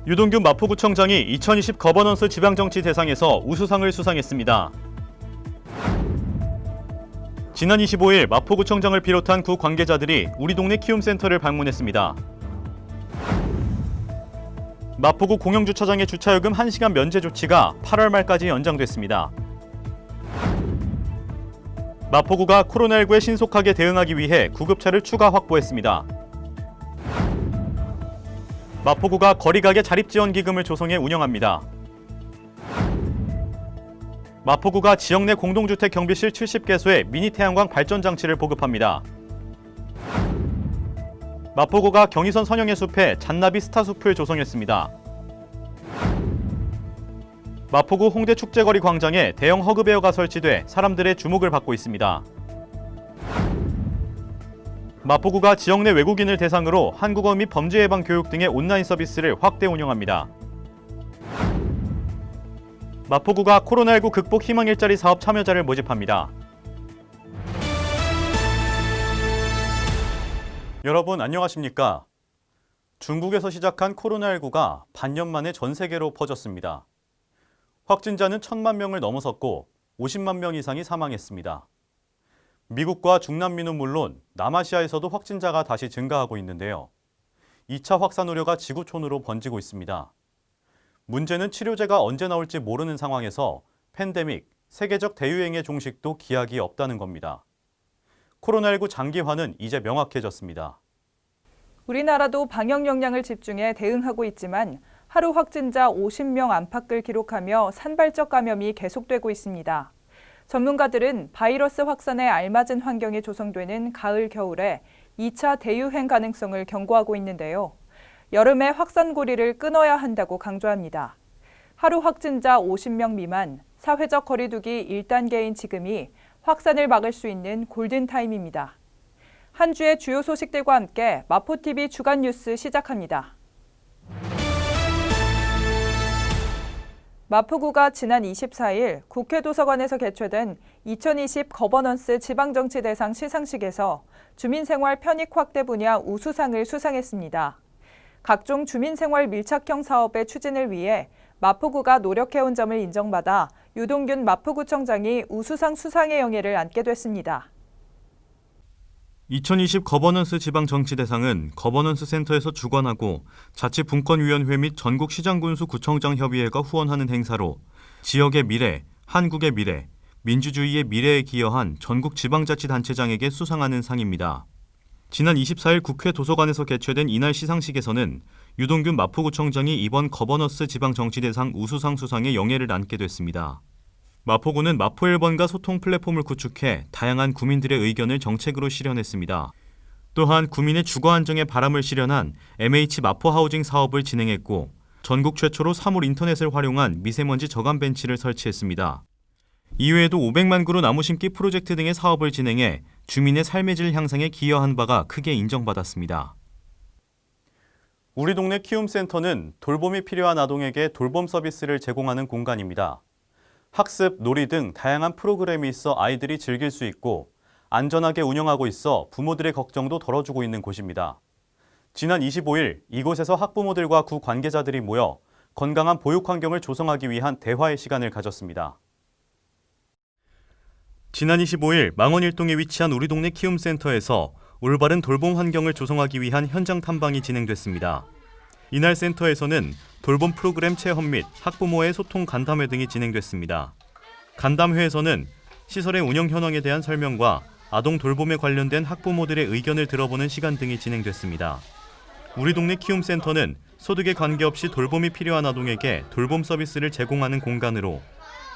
유동균 마포구청장이 2020 거버넌스 지방정치 대상에서 우수상을 수상했습니다. 지난 25일 마포구청장을 비롯한 구 관계자들이 우리 동네 키움센터를 방문했습니다. 마포구 공영주차장의 주차요금 1시간 면제 조치가 8월 말까지 연장됐습니다. 마포구가 코로나19에 신속하게 대응하기 위해 구급차를 추가 확보했습니다. 마포구가 거리가게 자립지원기금을 조성해 운영합니다. 마포구가 지역 내 공동주택 경비실 70개소에 미니 태양광 발전장치를 보급합니다. 마포구가 경의선 선영의 숲에 잔나비 스타숲을 조성했습니다. 마포구 홍대 축제거리 광장에 대형 허그베어가 설치돼 사람들의 주목을 받고 있습니다. 마포구가 지역 내 외국인을 대상으로 한국어 및 범죄 예방 교육 등의 온라인 서비스를 확대 운영합니다. 마포구가 코로나19 극복 희망 일자리 사업 참여자를 모집합니다. 여러분 안녕하십니까? 중국에서 시작한 코로나19가 반년 만에 전 세계로 퍼졌습니다. 확진자는 1,000만 명을 넘어섰고 50만 명 이상이 사망했습니다. 미국과 중남미는 물론 남아시아에서도 확진자가 다시 증가하고 있는데요. 2차 확산 우려가 지구촌으로 번지고 있습니다. 문제는 치료제가 언제 나올지 모르는 상황에서 팬데믹, 세계적 대유행의 종식도 기약이 없다는 겁니다. 코로나19 장기화는 이제 명확해졌습니다. 우리나라도 방역 역량을 집중해 대응하고 있지만 하루 확진자 50명 안팎을 기록하며 산발적 감염이 계속되고 있습니다. 전문가들은 바이러스 확산에 알맞은 환경이 조성되는 가을, 겨울에 2차 대유행 가능성을 경고하고 있는데요. 여름에 확산고리를 끊어야 한다고 강조합니다. 하루 확진자 50명 미만, 사회적 거리두기 1단계인 지금이 확산을 막을 수 있는 골든타임입니다. 한 주의 주요 소식들과 함께 마포TV 주간 뉴스 시작합니다. 마포구가 지난 24일 국회 도서관에서 개최된 2020 거버넌스 지방정치 대상 시상식에서 주민생활 편익 확대 분야 우수상을 수상했습니다. 각종 주민생활 밀착형 사업의 추진을 위해 마포구가 노력해온 점을 인정받아 유동균 마포구청장이 우수상 수상의 영예를 안게 됐습니다. 2020 거버넌스 지방정치대상은 거버넌스 센터에서 주관하고 자치분권위원회 및 전국시장군수 구청장 협의회가 후원하는 행사로 지역의 미래, 한국의 미래, 민주주의의 미래에 기여한 전국 지방자치단체장에게 수상하는 상입니다. 지난 24일 국회 도서관에서 개최된 이날 시상식에서는 유동균 마포구청장이 이번 거버넌스 지방정치대상 우수상 수상의 영예를 안게 됐습니다. 마포구는 마포 1번가 소통 플랫폼을 구축해 다양한 구민들의 의견을 정책으로 실현했습니다. 또한 구민의 주거 안정에 바람을 실현한 MH 마포 하우징 사업을 진행했고 전국 최초로 사물 인터넷을 활용한 미세먼지 저감 벤치를 설치했습니다. 이외에도 500만 그루 나무 심기 프로젝트 등의 사업을 진행해 주민의 삶의 질 향상에 기여한 바가 크게 인정받았습니다. 우리 동네 키움센터는 돌봄이 필요한 아동에게 돌봄 서비스를 제공하는 공간입니다. 학습, 놀이 등 다양한 프로그램이 있어 아이들이 즐길 수 있고 안전하게 운영하고 있어 부모들의 걱정도 덜어주고 있는 곳입니다. 지난 25일 이곳에서 학부모들과 구 관계자들이 모여 건강한 보육 환경을 조성하기 위한 대화의 시간을 가졌습니다. 지난 25일 망원일동에 위치한 우리 동네 키움센터에서 올바른 돌봄 환경을 조성하기 위한 현장 탐방이 진행됐습니다. 이날 센터에서는 돌봄 프로그램 체험 및 학부모의 소통 간담회 등이 진행됐습니다. 간담회에서는 시설의 운영 현황에 대한 설명과 아동 돌봄에 관련된 학부모들의 의견을 들어보는 시간 등이 진행됐습니다. 우리 동네 키움센터는 소득에 관계없이 돌봄이 필요한 아동에게 돌봄 서비스를 제공하는 공간으로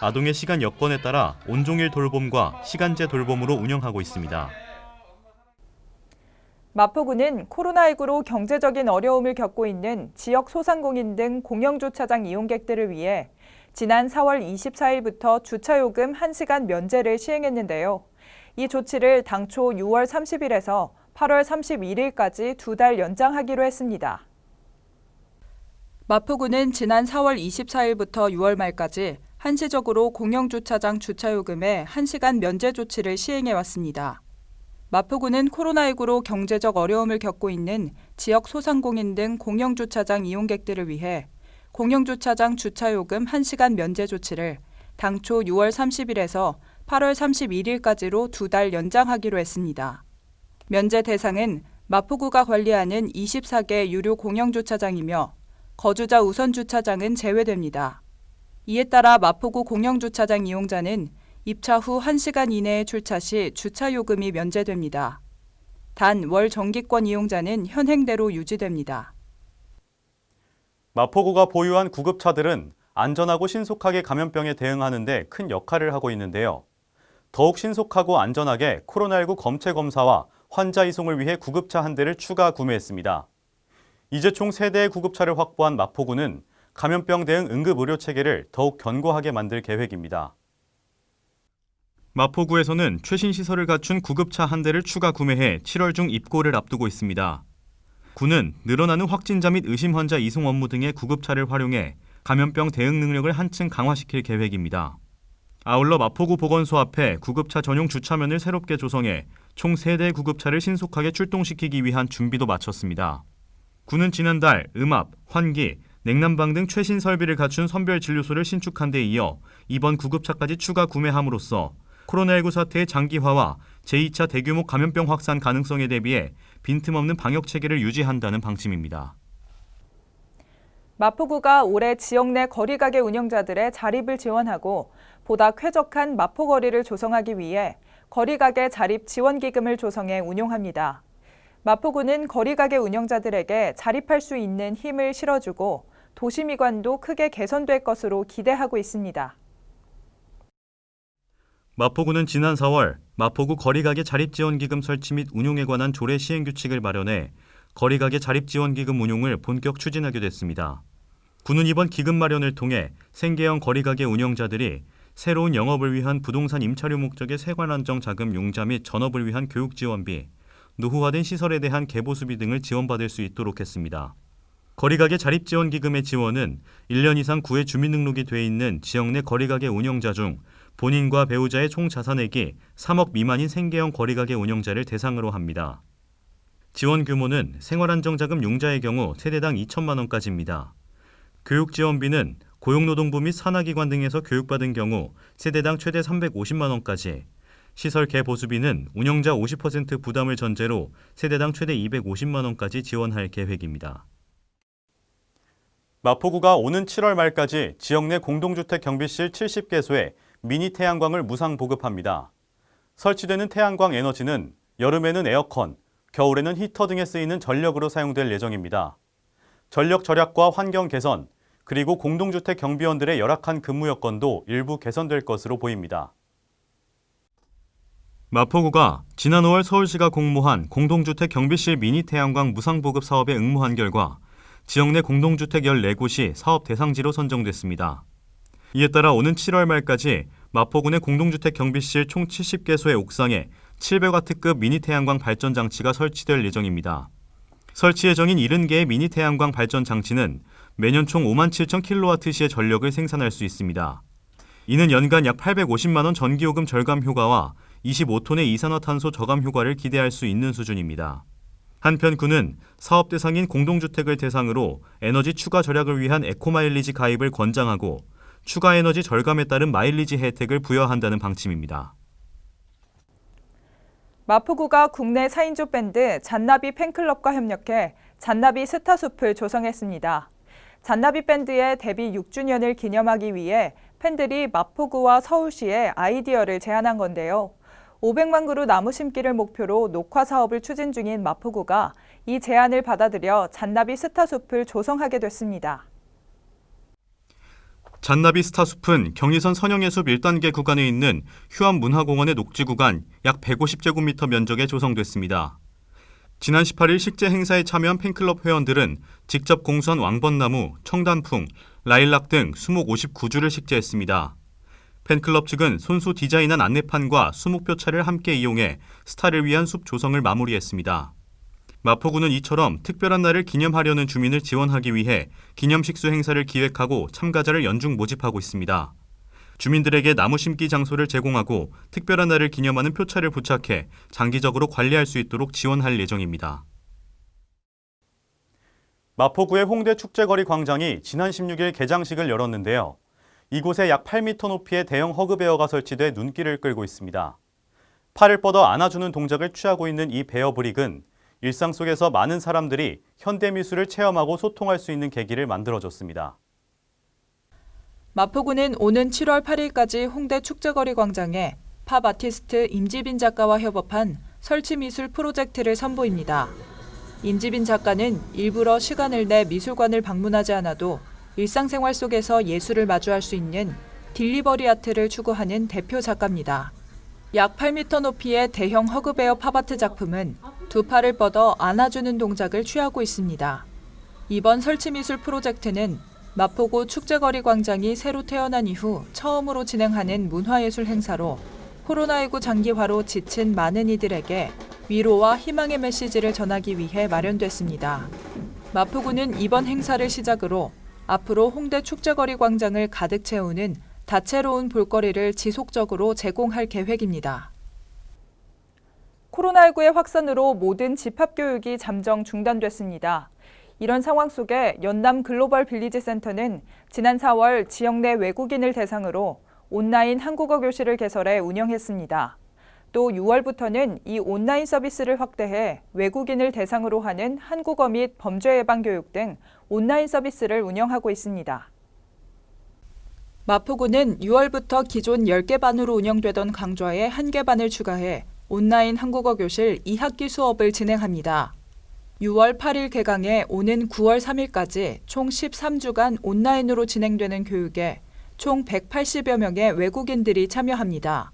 아동의 시간 여건에 따라 온종일 돌봄과 시간제 돌봄으로 운영하고 있습니다. 마포구는 코로나19로 경제적인 어려움을 겪고 있는 지역 소상공인 등 공영주차장 이용객들을 위해 지난 4월 24일부터 주차요금 1시간 면제를 시행했는데요. 이 조치를 당초 6월 30일에서 8월 31일까지 2달 연장하기로 했습니다. 마포구는 지난 4월 24일부터 6월 말까지 한시적으로 공영주차장 주차요금에 1시간 면제 조치를 시행해왔습니다. 마포구는 코로나19로 경제적 어려움을 겪고 있는 지역 소상공인 등 공영주차장 이용객들을 위해 공영주차장 주차요금 1시간 면제 조치를 당초 6월 30일에서 8월 31일까지로 2달 연장하기로 했습니다. 면제 대상은 마포구가 관리하는 24개 유료 공영주차장이며 거주자 우선 주차장은 제외됩니다. 이에 따라 마포구 공영주차장 이용자는 입차 후 1시간 이내에 출차 시 주차요금이 면제됩니다. 단 월 정기권 이용자는 현행대로 유지됩니다. 마포구가 보유한 구급차들은 안전하고 신속하게 감염병에 대응하는 데 큰 역할을 하고 있는데요. 더욱 신속하고 안전하게 코로나19 검체 검사와 환자 이송을 위해 구급차 한 대를 추가 구매했습니다. 이제 총 3대의 구급차를 확보한 마포구는 감염병 대응 응급의료 체계를 더욱 견고하게 만들 계획입니다. 마포구에서는 최신 시설을 갖춘 구급차 한 대를 추가 구매해 7월 중 입고를 앞두고 있습니다. 구는 늘어나는 확진자 및 의심 환자 이송 업무 등의 구급차를 활용해 감염병 대응 능력을 한층 강화시킬 계획입니다. 아울러 마포구 보건소 앞에 구급차 전용 주차면을 새롭게 조성해 총 3대 구급차를 신속하게 출동시키기 위한 준비도 마쳤습니다. 구는 지난달 음압, 환기, 냉난방 등 최신 설비를 갖춘 선별 진료소를 신축한 데 이어 이번 구급차까지 추가 구매함으로써 코로나19 사태의 장기화와 제2차 대규모 감염병 확산 가능성에 대비해 빈틈없는 방역 체계를 유지한다는 방침입니다. 마포구가 올해 지역 내 거리가게 운영자들의 자립을 지원하고 보다 쾌적한 마포거리를 조성하기 위해 거리가게 자립 지원기금을 조성해 운용합니다. 마포구는 거리가게 운영자들에게 자립할 수 있는 힘을 실어주고 도시미관도 크게 개선될 것으로 기대하고 있습니다. 마포구는 지난 4월 마포구 거리가게 자립지원기금 설치 및 운용에 관한 조례 시행규칙을 마련해 거리가게 자립지원기금 운용을 본격 추진하게 됐습니다. 구는 이번 기금 마련을 통해 생계형 거리가게 운영자들이 새로운 영업을 위한 부동산 임차료 목적의 세관안정 자금 융자 및 전업을 위한 교육 지원비, 노후화된 시설에 대한 개보수비 등을 지원받을 수 있도록 했습니다. 거리가게 자립지원기금의 지원은 1년 이상 구에 주민등록이 돼 있는 지역 내 거리가게 운영자 중 본인과 배우자의 총 자산액이 3억 미만인 생계형 거리가게 운영자를 대상으로 합니다. 지원 규모는 생활안정자금 융자의 경우 세대당 2천만 원까지입니다. 교육지원비는 고용노동부 및 산하기관 등에서 교육받은 경우 세대당 최대 350만 원까지, 시설 개보수비는 운영자 50% 부담을 전제로 세대당 최대 250만 원까지 지원할 계획입니다. 마포구가 오는 7월 말까지 지역 내 공동주택 경비실 70개소에 미니 태양광을 무상 보급합니다. 설치되는 태양광 에너지는 여름에는 에어컨, 겨울에는 히터 등에 쓰이는 전력으로 사용될 예정입니다. 전력 절약과 환경 개선, 그리고 공동주택 경비원들의 열악한 근무 여건도 일부 개선될 것으로 보입니다. 마포구가 지난 5월 서울시가 공모한 공동주택 경비실 미니 태양광 무상 보급 사업에 응모한 결과 지역 내 공동주택 14곳이 사업 대상지로 선정됐습니다. 이에 따라 오는 7월 말까지 마포군의 공동주택 경비실 총 70개소의 옥상에 700W급 미니 태양광 발전 장치가 설치될 예정입니다. 설치 예정인 70개의 미니 태양광 발전 장치는 매년 총 57,000kWh의 전력을 생산할 수 있습니다. 이는 연간 약 850만 원 전기요금 절감 효과와 25톤의 이산화탄소 저감 효과를 기대할 수 있는 수준입니다. 한편 구는 사업 대상인 공동주택을 대상으로 에너지 추가 절약을 위한 에코마일리지 가입을 권장하고 추가 에너지 절감에 따른 마일리지 혜택을 부여한다는 방침입니다. 마포구가 국내 4인조 밴드 잔나비 팬클럽과 협력해 잔나비 스타숲을 조성했습니다. 잔나비 밴드의 데뷔 6주년을 기념하기 위해 팬들이 마포구와 서울시에 아이디어를 제안한 건데요. 500만 그루 나무 심기를 목표로 녹화 사업을 추진 중인 마포구가 이 제안을 받아들여 잔나비 스타숲을 조성하게 됐습니다. 잔나비 스타숲은 경의선 선영예숲 1단계 구간에 있는 휴암문화공원의 녹지 구간 약 150제곱미터 면적에 조성됐습니다. 지난 18일 식재 행사에 참여한 팬클럽 회원들은 직접 공수한 왕벚나무, 청단풍, 라일락 등 수목 59주를 식재했습니다. 팬클럽 측은 손수 디자인한 안내판과 수목표차를 함께 이용해 스타를 위한 숲 조성을 마무리했습니다. 마포구는 이처럼 특별한 날을 기념하려는 주민을 지원하기 위해 기념식수 행사를 기획하고 참가자를 연중 모집하고 있습니다. 주민들에게 나무 심기 장소를 제공하고 특별한 날을 기념하는 표차를 부착해 장기적으로 관리할 수 있도록 지원할 예정입니다. 마포구의 홍대 축제거리 광장이 지난 16일 개장식을 열었는데요. 이곳에 약 8m 높이의 대형 허그베어가 설치돼 눈길을 끌고 있습니다. 팔을 뻗어 안아주는 동작을 취하고 있는 이 베어 브릭은 일상 속에서 많은 사람들이 현대미술을 체험하고 소통할 수 있는 계기를 만들어줬습니다. 마포구는 오는 7월 8일까지 홍대 축제거리 광장에 팝 아티스트 임지빈 작가와 협업한 설치미술 프로젝트를 선보입니다. 임지빈 작가는 일부러 시간을 내 미술관을 방문하지 않아도 일상생활 속에서 예술을 마주할 수 있는 딜리버리 아트를 추구하는 대표 작가입니다. 약 8m 높이의 대형 허그베어 팝아트 작품은 두 팔을 뻗어 안아주는 동작을 취하고 있습니다. 이번 설치미술 프로젝트는 마포구 축제거리 광장이 새로 태어난 이후 처음으로 진행하는 문화예술 행사로 코로나19 장기화로 지친 많은 이들에게 위로와 희망의 메시지를 전하기 위해 마련됐습니다. 마포구는 이번 행사를 시작으로 앞으로 홍대 축제거리 광장을 가득 채우는 다채로운 볼거리를 지속적으로 제공할 계획입니다. 코로나19의 확산으로 모든 집합교육이 잠정 중단됐습니다. 이런 상황 속에 연남 글로벌 빌리지 센터는 지난 4월 지역 내 외국인을 대상으로 온라인 한국어 교실을 개설해 운영했습니다. 또 6월부터는 이 온라인 서비스를 확대해 외국인을 대상으로 하는 한국어 및 범죄 예방 교육 등 온라인 서비스를 운영하고 있습니다. 마포구는 6월부터 기존 10개 반으로 운영되던 강좌에 1개 반을 추가해 온라인 한국어 교실 2학기 수업을 진행합니다. 6월 8일 개강해 오는 9월 3일까지 총 13주간 온라인으로 진행되는 교육에 총 180여 명의 외국인들이 참여합니다.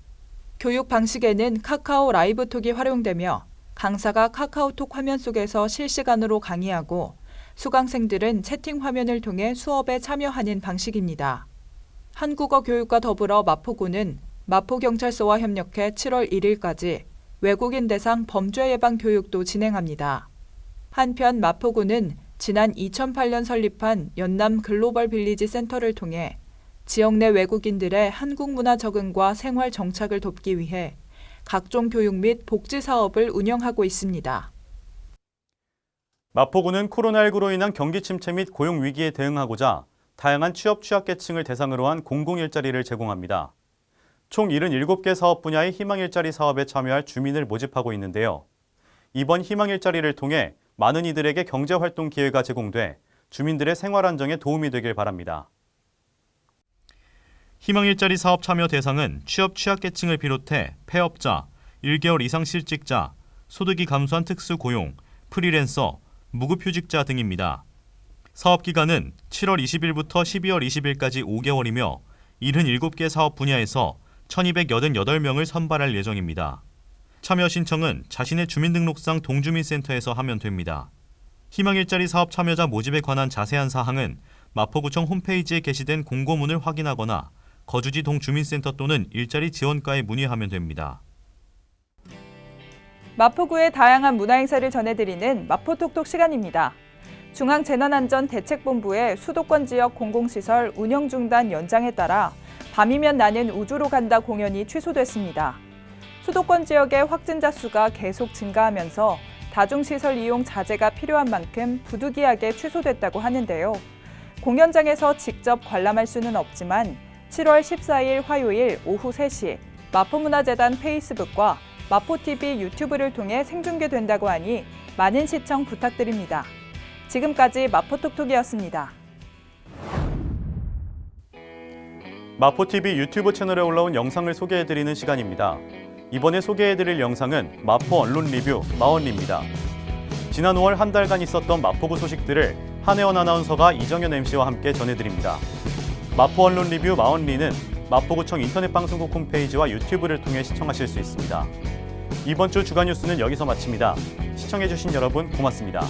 교육 방식에는 카카오 라이브톡이 활용되며 강사가 카카오톡 화면 속에서 실시간으로 강의하고 수강생들은 채팅 화면을 통해 수업에 참여하는 방식입니다. 한국어 교육과 더불어 마포구는 마포경찰서와 협력해 7월 1일까지 외국인 대상 범죄 예방 교육도 진행합니다. 한편 마포구는 지난 2008년 설립한 연남 글로벌 빌리지 센터를 통해 지역 내 외국인들의 한국 문화 적응과 생활 정착을 돕기 위해 각종 교육 및 복지 사업을 운영하고 있습니다. 마포구는 코로나19로 인한 경기 침체 및 고용 위기에 대응하고자 다양한 취약계층을 대상으로 한 공공일자리를 제공합니다. 총 77개 사업 분야의 희망일자리 사업에 참여할 주민을 모집하고 있는데요. 이번 희망일자리를 통해 많은 이들에게 경제활동 기회가 제공돼 주민들의 생활 안정에 도움이 되길 바랍니다. 희망일자리 사업 참여 대상은 취약계층을 비롯해 폐업자, 1개월 이상 실직자, 소득이 감소한 특수고용, 프리랜서, 무급휴직자 등입니다. 사업 기간은 7월 20일부터 12월 20일까지 5개월이며 77개 사업 분야에서 1,288명을 선발할 예정입니다. 참여 신청은 자신의 주민등록상 동주민센터에서 하면 됩니다. 희망일자리 사업 참여자 모집에 관한 자세한 사항은 마포구청 홈페이지에 게시된 공고문을 확인하거나 거주지 동주민센터 또는 일자리 지원과에 문의하면 됩니다. 마포구의 다양한 문화행사를 전해드리는 마포톡톡 시간입니다. 중앙재난안전대책본부의 수도권 지역 공공시설 운영 중단 연장에 따라 밤이면 나는 우주로 간다 공연이 취소됐습니다. 수도권 지역의 확진자 수가 계속 증가하면서 다중시설 이용 자제가 필요한 만큼 부득이하게 취소됐다고 하는데요. 공연장에서 직접 관람할 수는 없지만 7월 14일 화요일 오후 3시 마포문화재단 페이스북과 마포TV 유튜브를 통해 생중계된다고 하니 많은 시청 부탁드립니다. 지금까지 마포톡톡이었습니다. 마포TV 유튜브 채널에 올라온 영상을 소개해드리는 시간입니다. 이번에 소개해드릴 영상은 마포 언론 리뷰 마언리입니다. 지난 5월 한 달간 있었던 마포구 소식들을 한혜원 아나운서가 이정현 MC와 함께 전해드립니다. 마포 언론 리뷰 마언리는 마포구청 인터넷 방송국 홈페이지와 유튜브를 통해 시청하실 수 있습니다. 이번 주 주간 뉴스는 여기서 마칩니다. 시청해주신 여러분 고맙습니다.